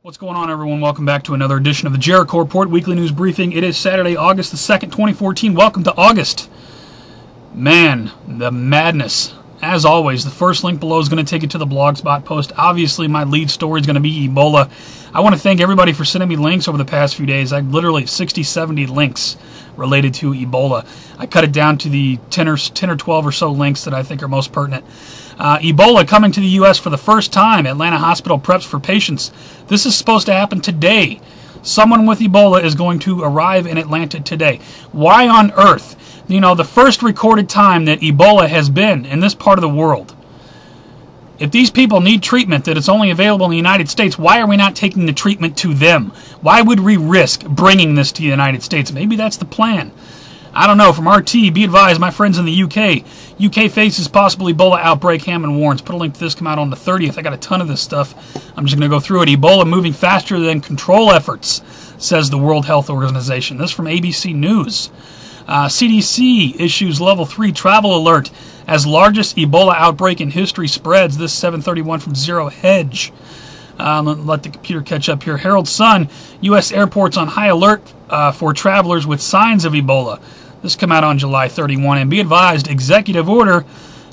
What's going on, everyone? Welcome back to another edition of the Jericho Report Weekly News Briefing. It is Saturday, August the 2nd, 2014. Welcome to August. Man, the madness. As always, the first link below is going to take you to the Blogspot post. Obviously, my lead story is going to be Ebola. I want to thank everybody for sending me links over the past few days. I literally have 60, 70 links related to Ebola. I cut it down to the 10 or 12 or so links that I think are most pertinent. Ebola coming to the U.S. for the first time. Atlanta hospital preps for patients. This is supposed to happen today. Someone with Ebola is going to arrive in Atlanta today. Why on earth? You know, the first recorded time that Ebola has been in this part of the world. If these people need treatment that it's only available in the United States, why are we not taking the treatment to them? Why would we risk bringing this to the United States? Maybe that's the plan. I don't know. From RT, be advised, my friends in the UK. UK faces possible Ebola outbreak, Hammond warns. Put a link to this, come out on the 30th. I got a ton of this stuff. I'm just going to go through it. Ebola moving faster than control efforts, says the World Health Organization. This from ABC News. CDC issues level 3 travel alert as largest Ebola outbreak in history spreads. This 731 from Zero Hedge. Let the computer catch up here. Herald Sun, U.S. airports on high alert for travelers with signs of Ebola. This come out on July 31. And be advised, executive order,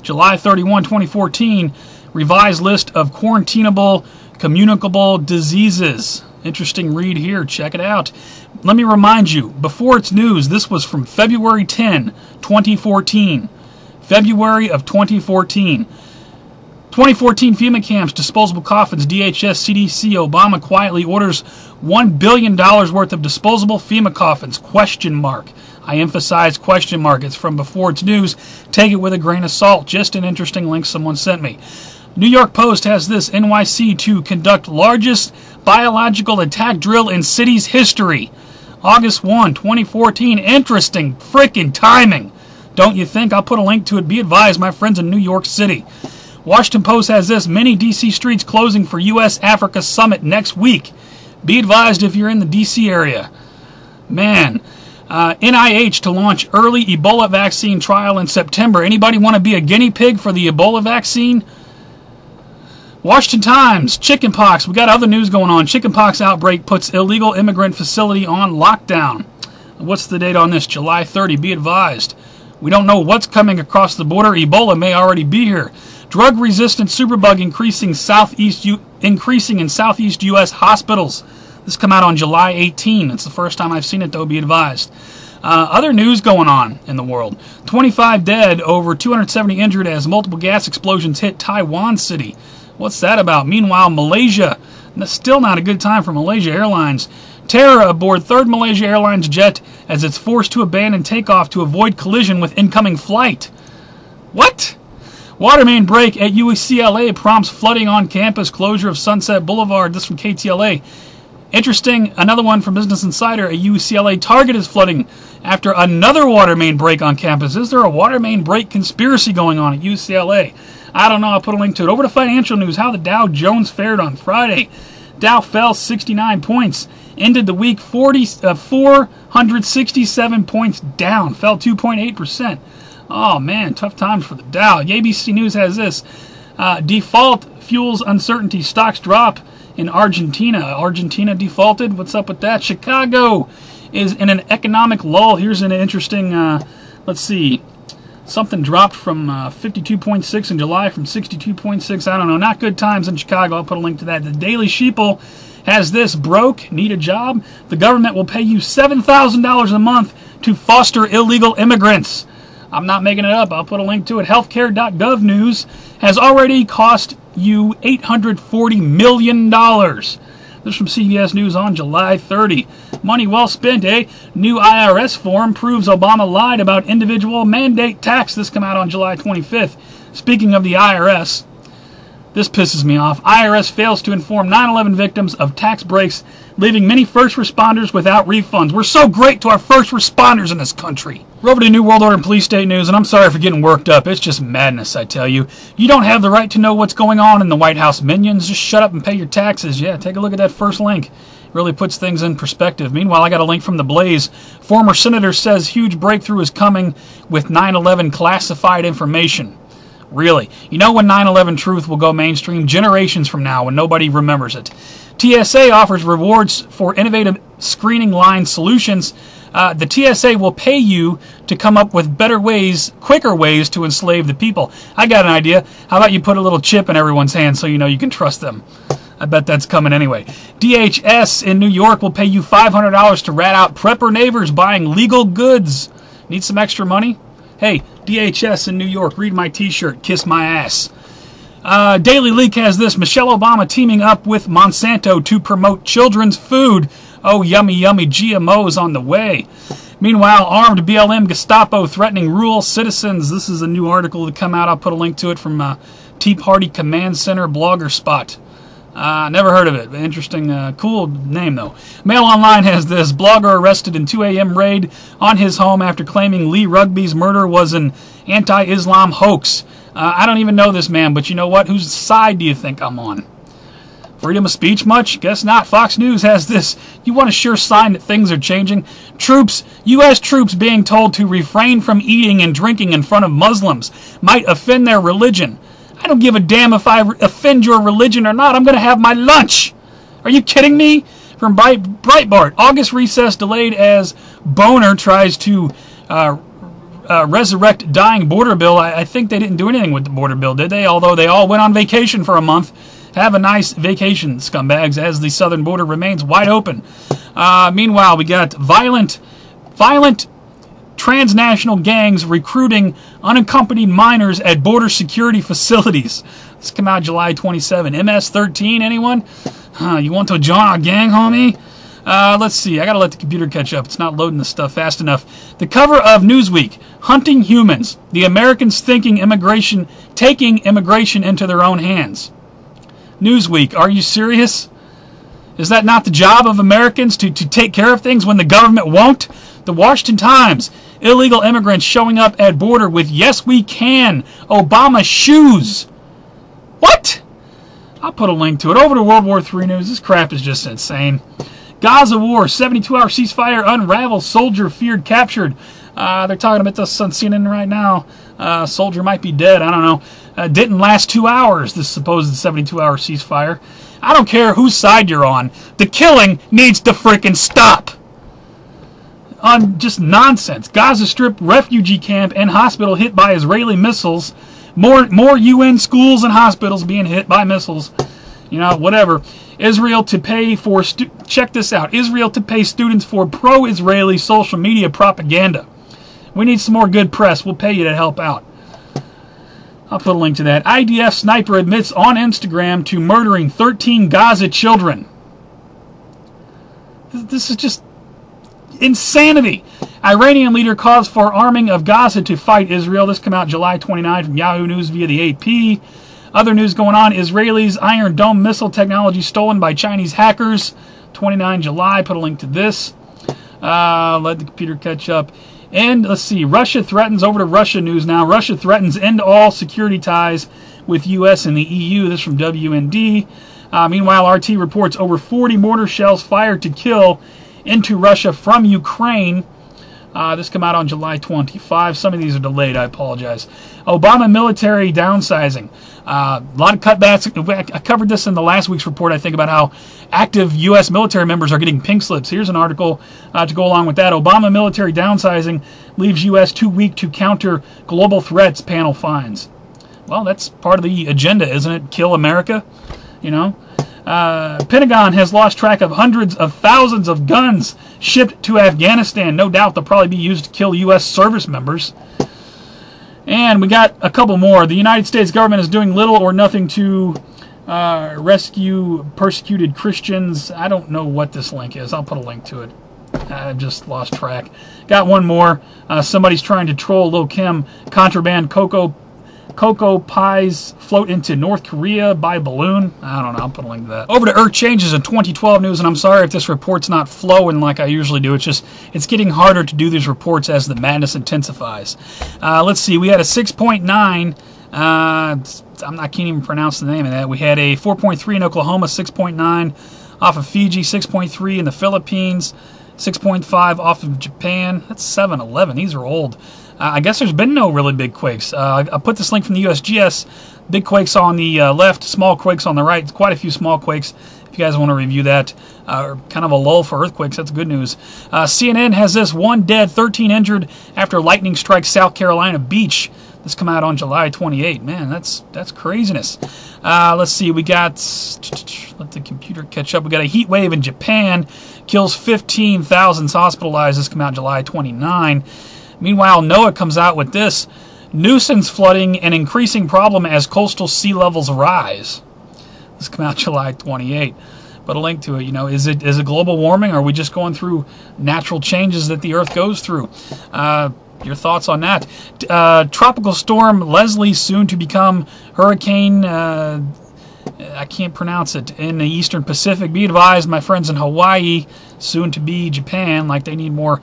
July 31, 2014, revised list of quarantinable, communicable diseases. Interesting read here. Check it out. Let me remind you, before it's news, this was from February 10, 2014. February of 2014. 2014 FEMA camps, disposable coffins, DHS, CDC, Obama quietly orders $1 billion worth of disposable FEMA coffins, question mark. I emphasize question mark. It's from before it's news. Take it with a grain of salt. Just an interesting link someone sent me. New York Post has this, NYC to conduct largest biological attack drill in city's history. August 1, 2014. Interesting freaking timing. Don't you think? I'll put a link to it. Be advised, my friends in New York City. Washington Post has this, many D.C. streets closing for U.S.-Africa Summit next week. Be advised if you're in the D.C. area. Man, NIH to launch early Ebola vaccine trial in September. Anybody want to be a guinea pig for the Ebola vaccine? Washington Times, chickenpox. We got other news going on. Chickenpox outbreak puts illegal immigrant facility on lockdown. What's the date on this? July 30. Be advised. We don't know what's coming across the border. Ebola may already be here. Drug-resistant superbug increasing in Southeast U.S. hospitals. This come out on July 18. It's the first time I've seen it, though. Be advised. Other news going on in the world. 25 dead, over 270 injured as multiple gas explosions hit Taiwan City. What's that about? Meanwhile, Malaysia. Still not a good time for Malaysia Airlines. Terror aboard third Malaysia Airlines jet as it's forced to abandon takeoff to avoid collision with incoming flight. What? Water main break at UCLA prompts flooding on campus, closure of Sunset Boulevard. This from KTLA. Interesting, another one from Business Insider. A UCLA Target is flooding after another water main break on campus. Is there a water main break conspiracy going on at UCLA? I don't know. I'll put a link to it. Over to financial news. How the Dow Jones fared on Friday. Dow fell 69 points. Ended the week 467 points down. Fell 2.8%. Oh, man. Tough times for the Dow. ABC News has this. Default fuels uncertainty. Stocks drop in Argentina. Argentina defaulted. What's up with that? Chicago is in an economic lull. Here's an interesting, let's see. Something dropped from 52.6 in July from 62.6. I don't know. Not good times in Chicago. I'll put a link to that. The Daily Sheeple has this. Broke, need a job? The government will pay you $7,000 a month to foster illegal immigrants. I'm not making it up. I'll put a link to it. Healthcare.gov news has already cost you $840 million. This from CBS News on July 30. Money well spent, eh? New IRS form proves Obama lied about individual mandate tax. This come out on July 25th. Speaking of the IRS, this pisses me off. IRS fails to inform 9/11 victims of tax breaks, leaving many first responders without refunds. We're so great to our first responders in this country. We're over to New World Order and Police State News, and I'm sorry for getting worked up. It's just madness, I tell you. You don't have the right to know what's going on in the White House, minions. Just shut up and pay your taxes. Yeah, take a look at that first link. Really puts things in perspective. Meanwhile, I got a link from The Blaze. Former senator says huge breakthrough is coming with 9/11 classified information. Really. You know when 9/11 truth will go mainstream? Generations from now when nobody remembers it. TSA offers rewards for innovative screening line solutions. The TSA will pay you to come up with better ways, quicker ways to enslave the people. I got an idea. How about you put a little chip in everyone's hand so you know you can trust them? I bet that's coming anyway. DHS in New York will pay you $500 to rat out prepper neighbors buying legal goods. Need some extra money? Hey, DHS in New York, read my t-shirt, kiss my ass. Daily Leak has this: Michelle Obama teaming up with Monsanto to promote children's food. Oh, yummy, yummy, GMOs on the way. Meanwhile, armed BLM Gestapo threatening rural citizens. This is a new article to come out. I'll put a link to it from Tea Party Command Center Blogspot. Never heard of it. Interesting, cool name, though. Mail Online has this: blogger arrested in 2 a.m. raid on his home after claiming Lee Rugby's murder was an anti-Islam hoax. I don't even know this man, but you know what? Whose side do you think I'm on? Freedom of speech much? Guess not. Fox News has this: you want a sure sign that things are changing? U.S. troops being told to refrain from eating and drinking in front of Muslims might offend their religion. I don't give a damn if I offend your religion or not. I'm going to have my lunch. Are you kidding me? From Breitbart: August recess delayed as Boner tries to resurrect dying border bill. I think they didn't do anything with the border bill, did they? Although they all went on vacation for a month. Have a nice vacation, scumbags, as the southern border remains wide open. Meanwhile, we got violent transnational gangs recruiting unaccompanied minors at border security facilities. This came out July 27. MS-13, anyone? You want to join a gang, homie? Let's see. I gotta let the computer catch up. It's not loading this stuff fast enough. The cover of Newsweek: Hunting Humans. The Americans taking immigration into their own hands. Newsweek, are you serious? Is that not the job of Americans to take care of things when the government won't? The Washington Times: illegal immigrants showing up at border with "Yes, we can" Obama shoes. What? I'll put a link to it. Over to World War III news. This crap is just insane. Gaza war: 72-hour ceasefire unravels. Soldier feared captured. They're talking about this on CNN right now. Soldier might be dead. I don't know. Didn't last 2 hours, this supposed 72-hour ceasefire. I don't care whose side you're on. The killing needs to frickin' stop. On just nonsense. Gaza Strip refugee camp and hospital hit by Israeli missiles. More UN schools and hospitals being hit by missiles. You know, whatever. Israel to pay for... check this out. Israel to pay students for pro-Israeli social media propaganda. We need some more good press. We'll pay you to help out. I'll put a link to that. IDF sniper admits on Instagram to murdering 13 Gaza children. This is just insanity. Iranian leader calls for arming of Gaza to fight Israel. This came out July 29 from Yahoo News via the AP. Other news going on: Israelis' Iron Dome missile technology stolen by Chinese hackers. 29 July. Put a link to this. Let the computer catch up. And let's see, Russia threatens, over to Russia news now. Russia threatens end all security ties with U.S. and the EU. This from WND. Meanwhile, RT reports over 40 mortar shells fired to kill into Russia from Ukraine. This came out on July 25. Some of these are delayed. I apologize. Obama military downsizing. A lot of cutbacks. I covered this in the last week's report, I think, about how active U.S. military members are getting pink slips. Here's an article to go along with that. Obama military downsizing leaves U.S. too weak to counter global threats, panel finds. Well, that's part of the agenda, isn't it? Kill America, you know? Pentagon has lost track of hundreds of thousands of guns shipped to Afghanistan. No doubt they'll probably be used to kill U.S. service members. And we got a couple more. The United States government is doing little or nothing to rescue persecuted Christians. I don't know what this link is. I'll put a link to it. I've just lost track. Got one more. Somebody's trying to troll Lil Kim. Contraband cocoa pies float into North Korea by balloon. I don't know. I'll put a link to that. Over to Earth Changes in 2012 news, and I'm sorry if this report's not flowing like I usually do. It's getting harder to do these reports as the madness intensifies. Let's see. We had a 6.9. I can't even pronounce the name of that. We had a 4.3 in Oklahoma, 6.9 off of Fiji, 6.3 in the Philippines, 6.5 off of Japan. That's 7/11. These are old. I guess there's been no really big quakes. I put this link from the USGS. Big quakes on the left, small quakes on the right. Quite a few small quakes. If If you guys want to review that, kind of a lull for earthquakes, that's good news. CNN has this: 1 dead, 13 injured after lightning strikes South Carolina beach. This come out on July 28. Man, that's craziness. Let's see. We got, let the computer catch up. We got a heat wave in Japan, kills 15,000, hospitalized. This come out July 29. Meanwhile, NOAA comes out with this: nuisance flooding, an increasing problem as coastal sea levels rise. This come out July 28. But a link to it. You know, is it global warming, or are we just going through natural changes that the Earth goes through? Your thoughts on that? Tropical storm Leslie soon to become hurricane. I can't pronounce it. In the Eastern Pacific. Be advised, my friends in Hawaii, soon to be Japan. Like they need more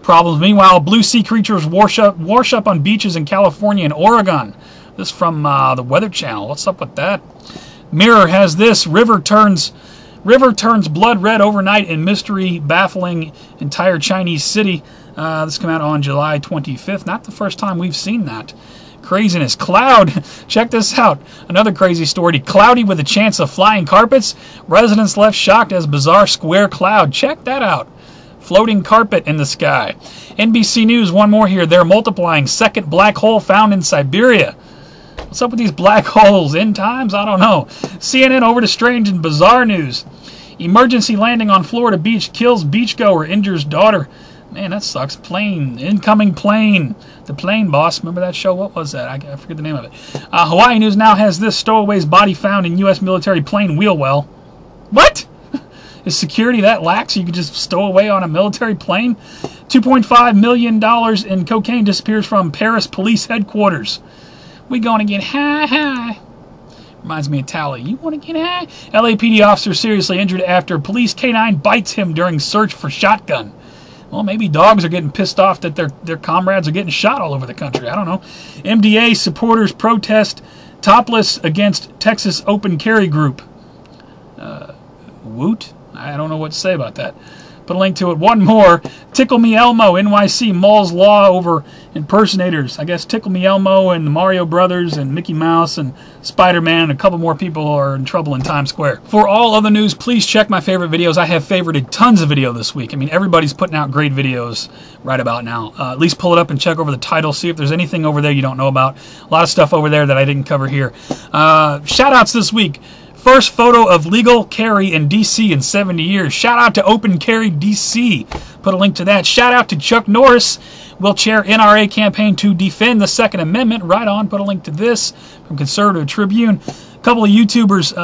problems. Meanwhile, blue sea creatures wash up on beaches in California and Oregon. This from the Weather Channel. What's up with that? Mirror has this: river turns blood red overnight in mystery baffling entire Chinese city. This came out on July 25th. Not the first time we've seen that. Craziness. Cloud. Check this out. Another crazy story. Cloudy with a chance of flying carpets. Residents left shocked as bizarre square cloud. Check that out. Floating carpet in the sky. NBC News, one more here. They're multiplying. Second black hole found in Siberia. What's up with these black holes? End times? I don't know. CNN over to strange and bizarre news. Emergency landing on Florida beach kills beachgoer, injures daughter. Man, that sucks. Plane. Incoming plane. The Plane Boss. Remember that show? What was that? I forget the name of it. Hawaii News now has this: stowaway's body found in U.S. military plane wheel well. What? Is security that lax? You could just stow away on a military plane? $2.5 million in cocaine disappears from Paris police headquarters. We gonna get high. Reminds me of Tally. You want to get high? LAPD officer seriously injured after police canine bites him during search for shotgun. Well, maybe dogs are getting pissed off that their comrades are getting shot all over the country. I don't know. MDA supporters protest topless against Texas open carry group. Woot? I don't know what to say about that. Put a link to it. One more. Tickle Me Elmo. NYC mulls law over impersonators. I guess Tickle Me Elmo and the Mario Brothers and Mickey Mouse and Spider-Man and a couple more people are in trouble in Times Square. For all other news, please check my favorite videos. I have favorited tons of video this week. I mean, everybody's putting out great videos right about now. At least pull it up and check over the title. See if there's anything over there you don't know about. A lot of stuff over there that I didn't cover here. Shout-outs this week. First photo of legal carry in D.C. in 70 years. Shout out to Open Carry D.C. Put a link to that. Shout out to Chuck Norris. Will chair NRA campaign to defend the Second Amendment. Right on. Put a link to this from Conservative Tribune. A couple of YouTubers,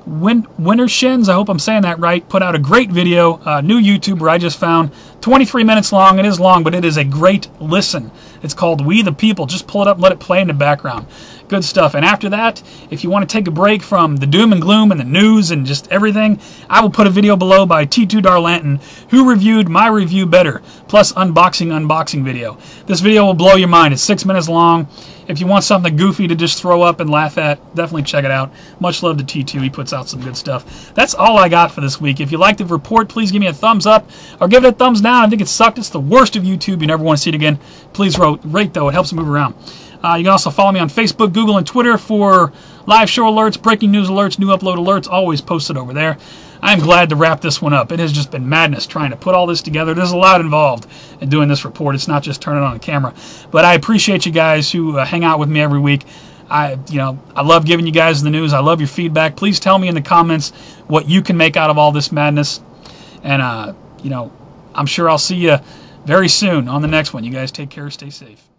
Widdershins, I hope I'm saying that right, put out a great video. New YouTuber I just found. 23 minutes long. It is long, but it is a great listen. It's called We the People. Just pull it up and let it play in the background. Good stuff. And after that, if you want to take a break from the doom and gloom and the news and just everything, I will put a video below by T2 Darlanton, who reviewed my review better, plus unboxing video. This video will blow your mind. It's 6 minutes long. If you want something goofy to just throw up and laugh at, definitely check it out. Much love to T2. He puts out some good stuff. That's all I got for this week. If you liked the report, please give me a thumbs up or give it a thumbs down. I think it sucked. It's the worst of YouTube. You never want to see it again. Please rate, though. It helps move around. You can also follow me on Facebook, Google, and Twitter for live show alerts, breaking news alerts, new upload alerts, always posted over there. I'm glad to wrap this one up. It has just been madness trying to put all this together. There's a lot involved in doing this report. It's not just turning on a camera. But I appreciate you guys who hang out with me every week. I love giving you guys the news. I love your feedback. Please tell me in the comments what you can make out of all this madness. And, I'm sure I'll see you very soon on the next one. You guys take care. Stay safe.